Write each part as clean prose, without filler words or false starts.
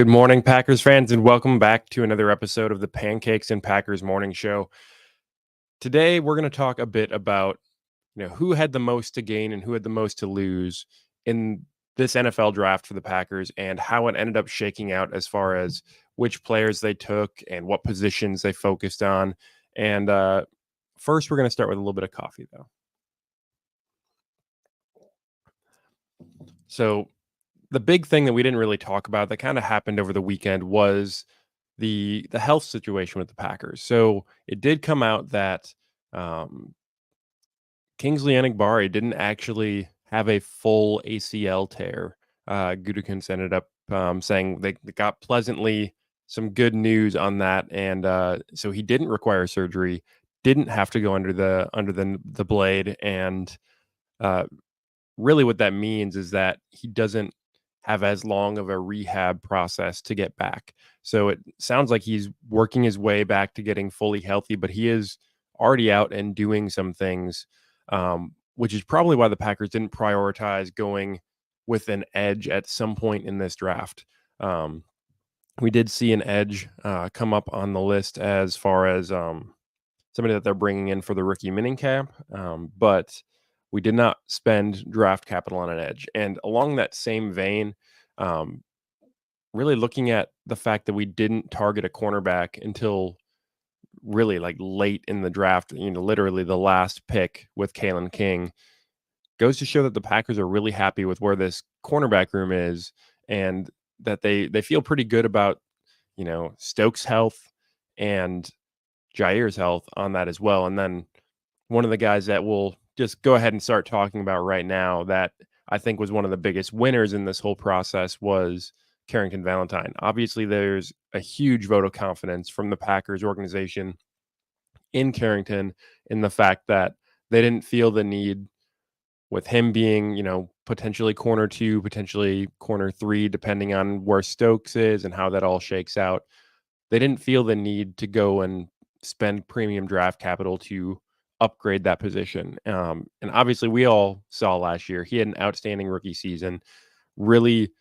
Good morning, Packers fans, and welcome back to another episode of the Pancakes and Packers Morning Show. Today, we're going to talk a bit about who had the most to gain and who had the most to lose in this NFL draft for the Packers, and how it ended up shaking out as far as which players they took and what positions they focused on. And first, we're going to start with a little bit of coffee, though. So the big thing that we didn't really talk about that kind of happened over the weekend was the health situation with the Packers. So it did come out that Kingsley Enagbare didn't actually have a full ACL tear. Gutekunst ended up saying they got pleasantly some good news on that, and so he didn't require surgery, didn't have to go under the blade, and really what that means is that he doesn't have as long of a rehab process to get back. So it sounds like he's working his way back to getting fully healthy, but he is already out and doing some things, which is probably why the Packers didn't prioritize going with an edge at some point in this draft. We did see an edge come up on the list as far as somebody that they're bringing in for the rookie minicamp, but we did not spend draft capital on an edge. And along that same vein, really looking at the fact that we didn't target a cornerback until really like late in the draft, literally the last pick with Kalen King, goes to show that the Packers are really happy with where this cornerback room is, and that they feel pretty good about, Stokes' health and Jair's health on that as well. And then one of the guys that we'll just go ahead and start talking about right now that I think was one of the biggest winners in this whole process was Carrington Valentine. Obviously, there's a huge vote of confidence from the Packers organization in Carrington in the fact that they didn't feel the need, with him being, potentially corner 2, potentially corner 3, depending on where Stokes is and how that all shakes out. They didn't feel the need to go and spend premium draft capital to upgrade that position. And obviously, we all saw last year, he had an outstanding rookie season, really,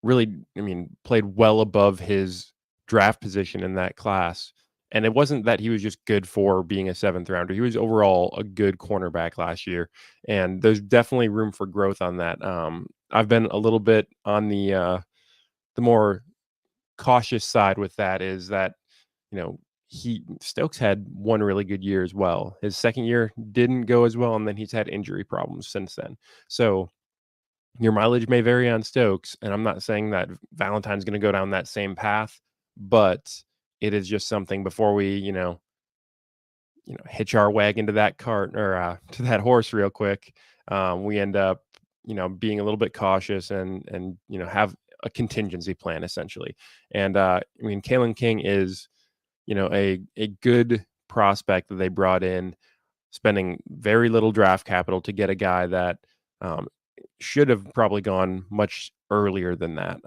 played well above his draft position in that class. And it wasn't that he was just good for being a 7th rounder. He was overall a good cornerback last year. And there's definitely room for growth on that. I've been a little bit on the more cautious side with that, is that, Stokes had one really good year as well. His second year didn't go as well, and then he's had injury problems since then. So your mileage may vary on Stokes, and I'm not saying that Valentine's going to go down that same path, but it is just something before we, hitch our wagon to that cart, or to that horse real quick. We end up, being a little bit cautious and have a contingency plan essentially. And Kalen King is, a good prospect that they brought in, spending very little draft capital to get a guy that should have probably gone much earlier than that.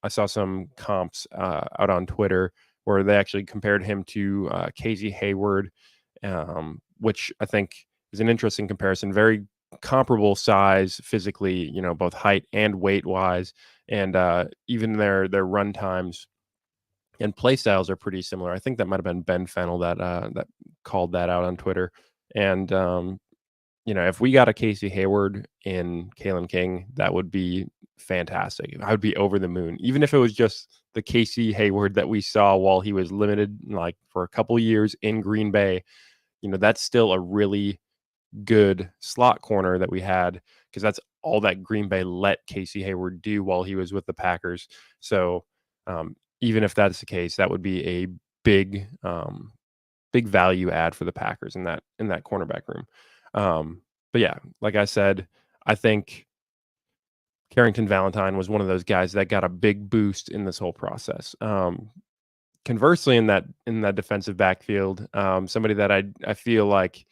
I saw some comps out on Twitter where they actually compared him to Casey Hayward, which I think is an interesting comparison. Very comparable size physically, both height and weight wise, and even their run times and play styles are pretty similar. I think that might have been Ben Fennell that called that out on Twitter. And if we got a Casey Hayward in Kalen King, that would be fantastic. I would be over the moon, even if it was just the Casey Hayward that we saw while he was limited, like for a couple years in Green Bay. That's still a really good slot corner that we had, because that's all that Green Bay let Casey Hayward do while he was with the Packers. So even if that's the case, that would be a big value add for the Packers in that cornerback room. But yeah, like I said, I think Carrington Valentine was one of those guys that got a big boost in this whole process. Conversely, in that defensive backfield, somebody that I feel like,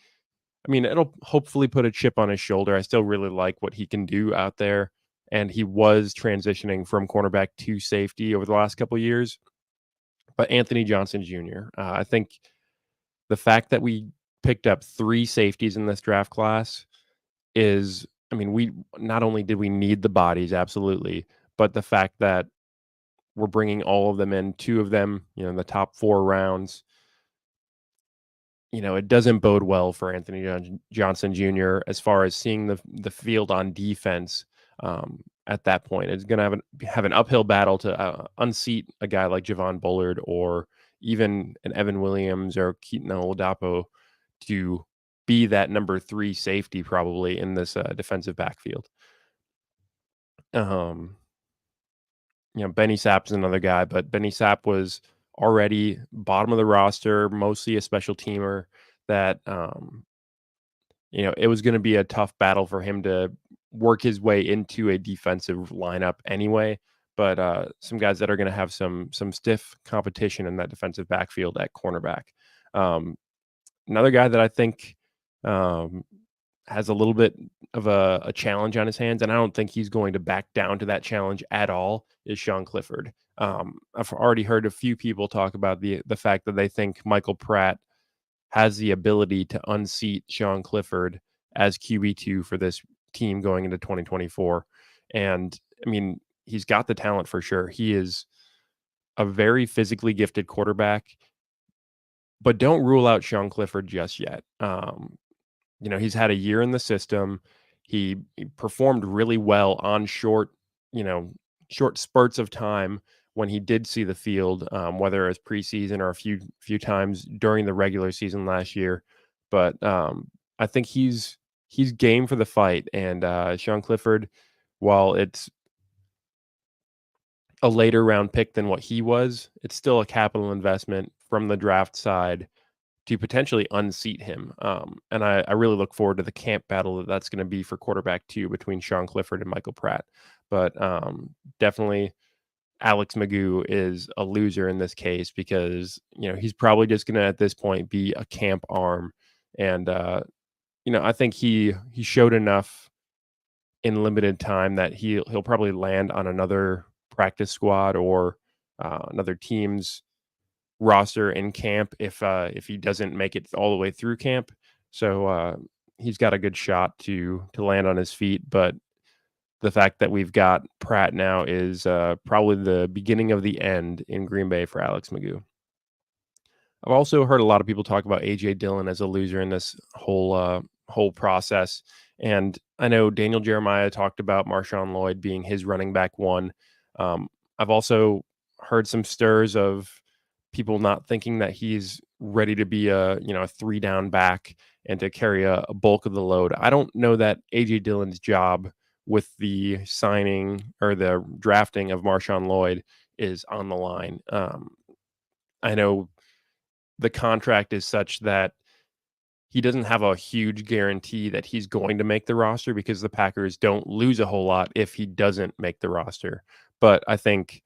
it'll hopefully put a chip on his shoulder. I still really like what he can do out there, and he was transitioning from cornerback to safety over the last couple of years. But Anthony Johnson Jr., I think the fact that we picked up 3 safeties in this draft class is, we not only did we need the bodies, absolutely, but the fact that we're bringing all of them in, 2 of them, in the top 4 rounds. It doesn't bode well for Anthony Johnson Jr. as far as seeing the field on defense. At that point, it's going to have an uphill battle to unseat a guy like Javon Bullard or even an Evan Williams or Keaton Oladapo to be that number 3 safety probably in this defensive backfield. Benny Sapp's another guy, but Benny Sapp was already bottom of the roster, mostly a special teamer that, it was going to be a tough battle for him to work his way into a defensive lineup anyway. But some guys that are going to have some stiff competition in that defensive backfield at cornerback. Another guy that I think has a little bit of a challenge on his hands, and I don't think he's going to back down to that challenge at all, is Sean Clifford. I've already heard a few people talk about the fact that they think Michael Pratt has the ability to unseat Sean Clifford as QB2 for this team going into 2024. And I mean, he's got the talent for sure. He is a very physically gifted quarterback, but don't rule out Sean Clifford just yet. He's had a year in the system. He performed really well on short spurts of time when he did see the field, whether it's preseason or a few times during the regular season last year. But I think he's game for the fight. And Sean Clifford, while it's a later round pick than what he was, it's still a capital investment from the draft side to potentially unseat him. And I really look forward to the camp battle that's going to be for quarterback 2 between Sean Clifford and Michael Pratt. But definitely Alex Magoo is a loser in this case because, he's probably just going to at this point be a camp arm. And, I think he showed enough in limited time that he'll probably land on another practice squad or another team's roster in camp if he doesn't make it all the way through camp. So he's got a good shot to land on his feet. But the fact that we've got Pratt now is probably the beginning of the end in Green Bay for Alex Magoo. I've also heard a lot of people talk about A.J. Dillon as a loser in this whole process. And I know Daniel Jeremiah talked about Marshawn Lloyd being his running back 1. I've also heard some stirs of people not thinking that he's ready to be a 3-down back and to carry a bulk of the load. I don't know that A.J. Dillon's job with the signing or the drafting of Marshawn Lloyd is on the line. I know the contract is such that he doesn't have a huge guarantee that he's going to make the roster because the Packers don't lose a whole lot if he doesn't make the roster. But I think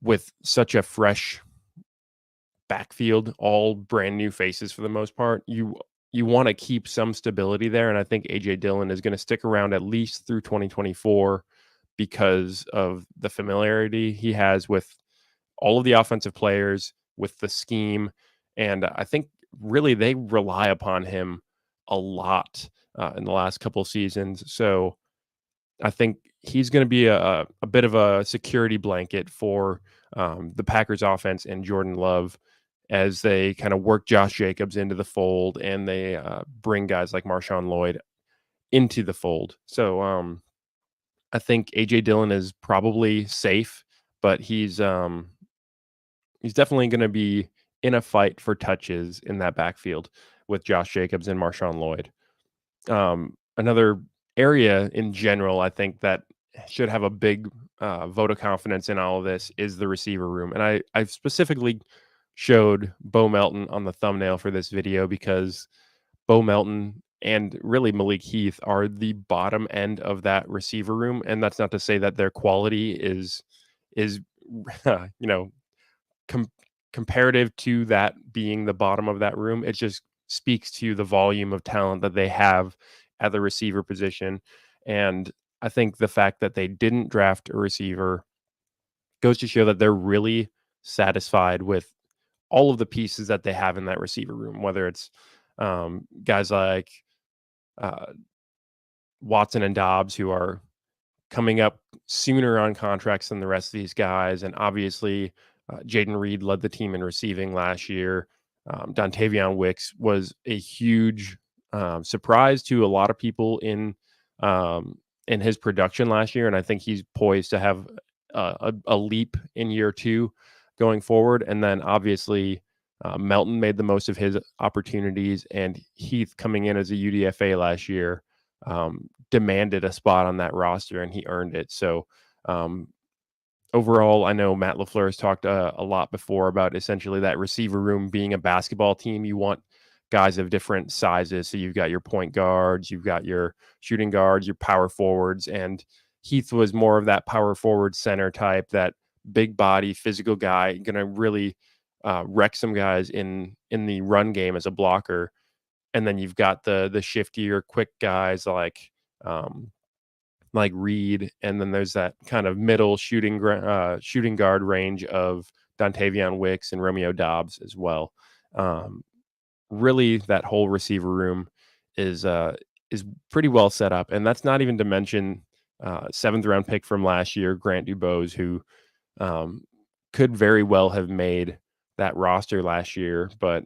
with such a fresh backfield, all brand new faces for the most part, you want to keep some stability there. And I think A.J. Dillon is going to stick around at least through 2024 because of the familiarity he has with all of the offensive players, with the scheme. And I think really they rely upon him a lot in the last couple of seasons. So I think he's going to be a bit of a security blanket for the Packers offense and Jordan Love as they kind of work Josh Jacobs into the fold and they bring guys like Marshawn Lloyd into the fold. So I think A.J. Dillon is probably safe, but he's definitely going to be in a fight for touches in that backfield with Josh Jacobs and Marshawn Lloyd. Another area in general, I think that should have a big vote of confidence in all of this is the receiver room. And I specifically showed Bo Melton on the thumbnail for this video because Bo Melton and really Malik Heath are the bottom end of that receiver room. And that's not to say that their quality is comparative to that being the bottom of that room. It just speaks to the volume of talent that they have at the receiver position. And I think the fact that they didn't draft a receiver goes to show that they're really satisfied with all of the pieces that they have in that receiver room, whether it's guys like Watson and Dobbs, who are coming up sooner on contracts than the rest of these guys. And obviously, Jaden Reed led the team in receiving last year. Dontavion Wicks was a huge surprise to a lot of people in his production last year, and I think he's poised to have a leap in year two going forward. And then obviously, Melton made the most of his opportunities, and Heath coming in as a UDFA last year demanded a spot on that roster, and he earned it. So overall, I know Matt LaFleur has talked a lot before about essentially that receiver room being a basketball team. You want guys of different sizes. So you've got your point guards, you've got your shooting guards, your power forwards, and Heath was more of that power forward center type, that big body, physical guy, going to really wreck some guys in the run game as a blocker. And then you've got the shiftier, quick guys like Reed, and then there's that kind of middle shooting guard range of Dontavion Wicks and Romeo Dobbs as well. Really, that whole receiver room is pretty well set up, and that's not even to mention 7th round pick from last year, Grant Dubose, who could very well have made that roster last year, but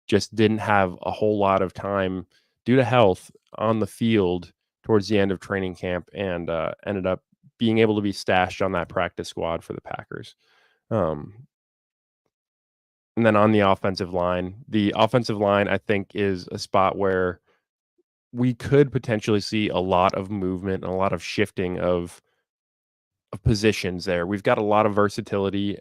just didn't have a whole lot of time due to health on the field towards the end of training camp, and ended up being able to be stashed on that practice squad for the Packers. And then on the offensive line, I think, is a spot where we could potentially see a lot of movement and a lot of shifting of positions there. We've got a lot of versatility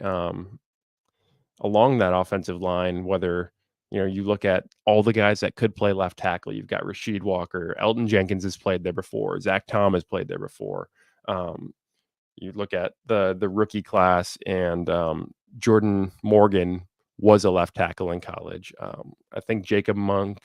along that offensive line, whether you look at all the guys that could play left tackle. You've got Rasheed Walker, Elton Jenkins has played there before, Zach Tom has played there before. You look at the rookie class, and Jordan Morgan was a left tackle in college. I think Jacob Monk,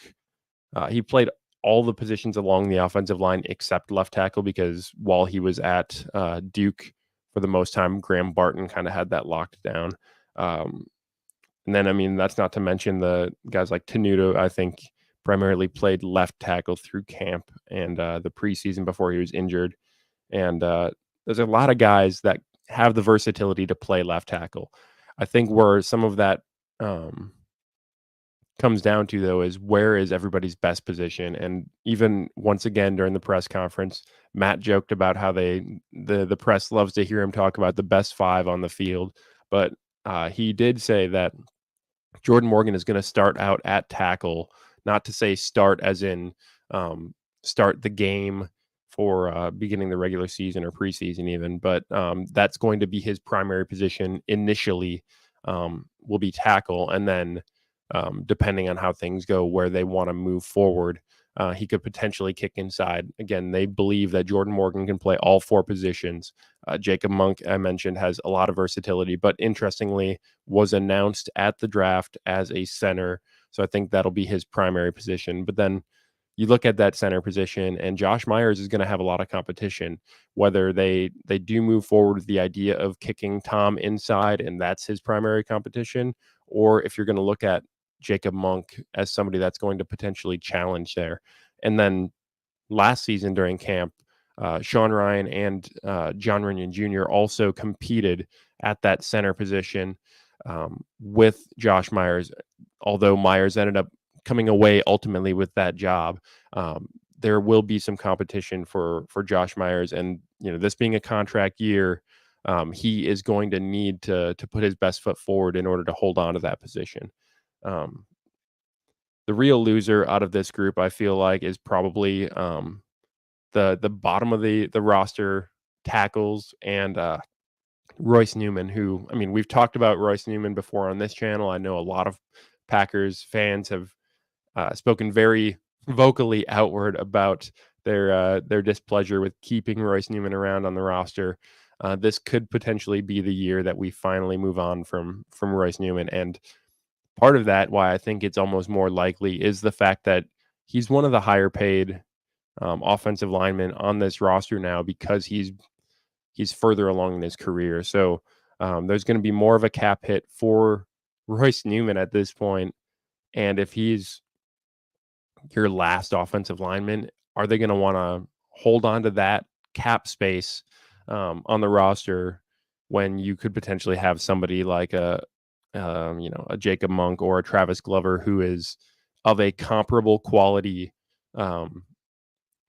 he played all the positions along the offensive line except left tackle, because while he was at Duke for the most time, Graham Barton kind of had that locked down. And then, I mean, that's not to mention the guys like Tenuto, I think, primarily played left tackle through camp and the preseason before he was injured. And there's a lot of guys that have the versatility to play left tackle. I think where some of that comes down to, though, is where is everybody's best position. And even once again during the press conference, Matt joked about how the press loves to hear him talk about the best 5 on the field, but he did say that Jordan Morgan is going to start out at tackle, not to say start as in start the game for beginning the regular season or preseason even, but that's going to be his primary position initially, will be tackle. And then depending on how things go, where they want to move forward, he could potentially kick inside. Again, they believe that Jordan Morgan can play all 4 positions. Jacob Monk, I mentioned, has a lot of versatility, but interestingly was announced at the draft as a center. So I think that'll be his primary position. But then you look at that center position, and Josh Myers is going to have a lot of competition, whether they do move forward with the idea of kicking Tom inside, and that's his primary competition, or if you're going to look at Jacob Monk as somebody that's going to potentially challenge there. And then last season during camp, Sean Ryan and John Runyon Jr. also competed at that center position with Josh Myers. Although Myers ended up coming away ultimately with that job, there will be some competition for Josh Myers. And this being a contract year, he is going to need to put his best foot forward in order to hold on to that position. The real loser out of this group, I feel like, is probably the bottom of the roster, tackles, and Royce Newman, who, I mean, we've talked about Royce Newman before on this channel. I know a lot of Packers fans have spoken very vocally outward about their displeasure with keeping Royce Newman around on the roster. This could potentially be the year that we finally move on from Royce Newman. And part of that, why I think it's almost more likely, is the fact that he's one of the higher paid offensive linemen on this roster now, because he's further along in his career. So there's going to be more of a cap hit for Royce Newman at this point. And if he's your last offensive lineman, are they going to want to hold on to that cap space on the roster when you could potentially have somebody like a Jacob Monk or a Travis Glover who is of a comparable quality, um,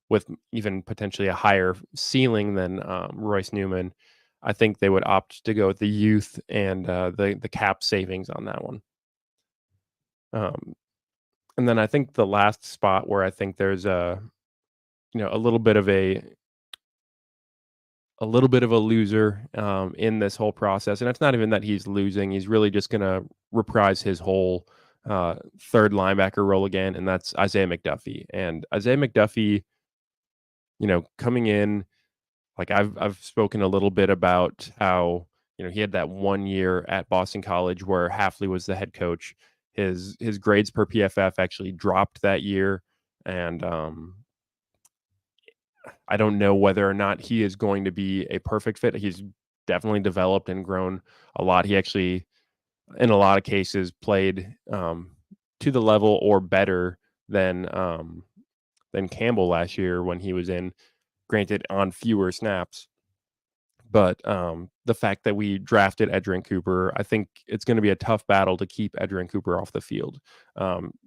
with even potentially a higher ceiling than Royce Newman. I think they would opt to go with the youth and the cap savings on that one. Um, and then I think the last spot where I think there's a little bit of a loser in this whole process, and it's not even that he's losing; he's really just going to reprise his whole third linebacker role again, and that's Isaiah McDuffie. And Isaiah McDuffie, coming in, like I've spoken a little bit about how he had that 1 year at Boston College where Hafley was the head coach. His grades per PFF actually dropped that year, and I don't know whether or not he is going to be a perfect fit. He's definitely developed and grown a lot. He actually, in a lot of cases, played to the level or better than Campbell last year when he was in. Granted, on fewer snaps. But the fact that we drafted Edgerrin Cooper, I think it's going to be a tough battle to keep Edgerrin Cooper off the field.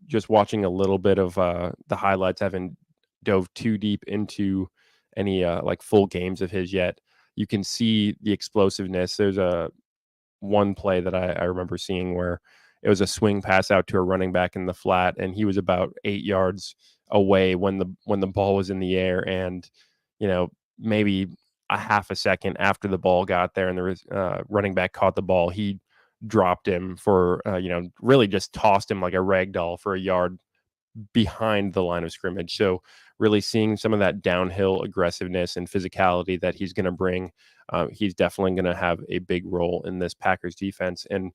Just watching a little bit of the highlights, haven't dove too deep into any like full games of his yet. You can see the explosiveness. There's one play that I remember seeing where it was a swing pass out to a running back in the flat, and he was about 8 yards away when the ball was in the air, and maybe a half a second after the ball got there and the running back caught the ball, he dropped him for really just tossed him like a rag doll for a yard behind the line of scrimmage. So really seeing some of that downhill aggressiveness and physicality that he's going to bring, he's definitely going to have a big role in this Packers defense and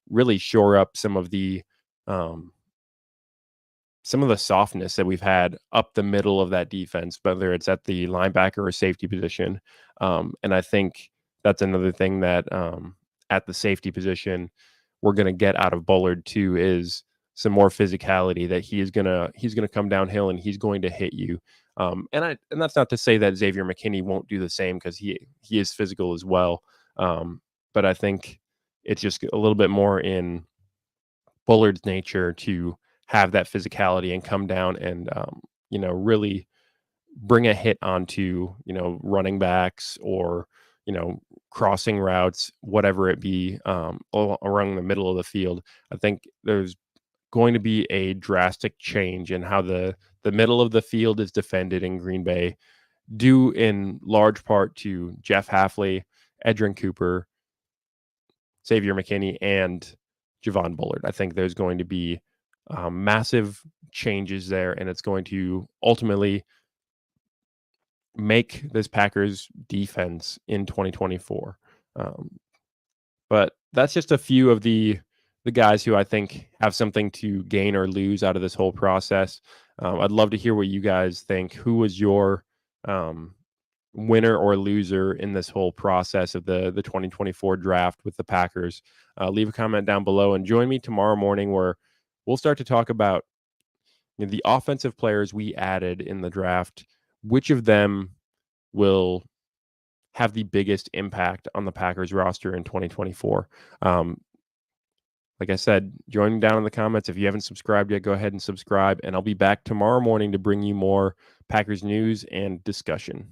really shore up some of the softness that we've had up the middle of that defense, whether it's at the linebacker or safety position. And I think that's another thing that at the safety position we're going to get out of Bullard too is some more physicality, that he's gonna come downhill and he's going to hit you. And that's not to say that Xavier McKinney won't do the same, because he is physical as well. But I think it's just a little bit more in Bullard's nature to have that physicality and come down and really bring a hit onto running backs or crossing routes, whatever it be, around the middle of the field. I think there's going to be a drastic change in how the middle of the field is defended in Green Bay, due in large part to Jeff Hafley, Edgerrin Cooper, Xavier McKinney, and Javon Bullard. I think there's going to be massive changes there, and it's going to ultimately make this Packers defense in 2024. But that's just a few of the guys who I think have something to gain or lose out of this whole process. I'd love to hear what you guys think. Who was your winner or loser in this whole process of the 2024 draft with the Packers? Leave a comment down below and join me tomorrow morning where we'll start to talk about the offensive players we added in the draft. Which of them will have the biggest impact on the Packers roster in 2024? Like I said, join me down in the comments. If you haven't subscribed yet, go ahead and subscribe, and I'll be back tomorrow morning to bring you more Packers news and discussion.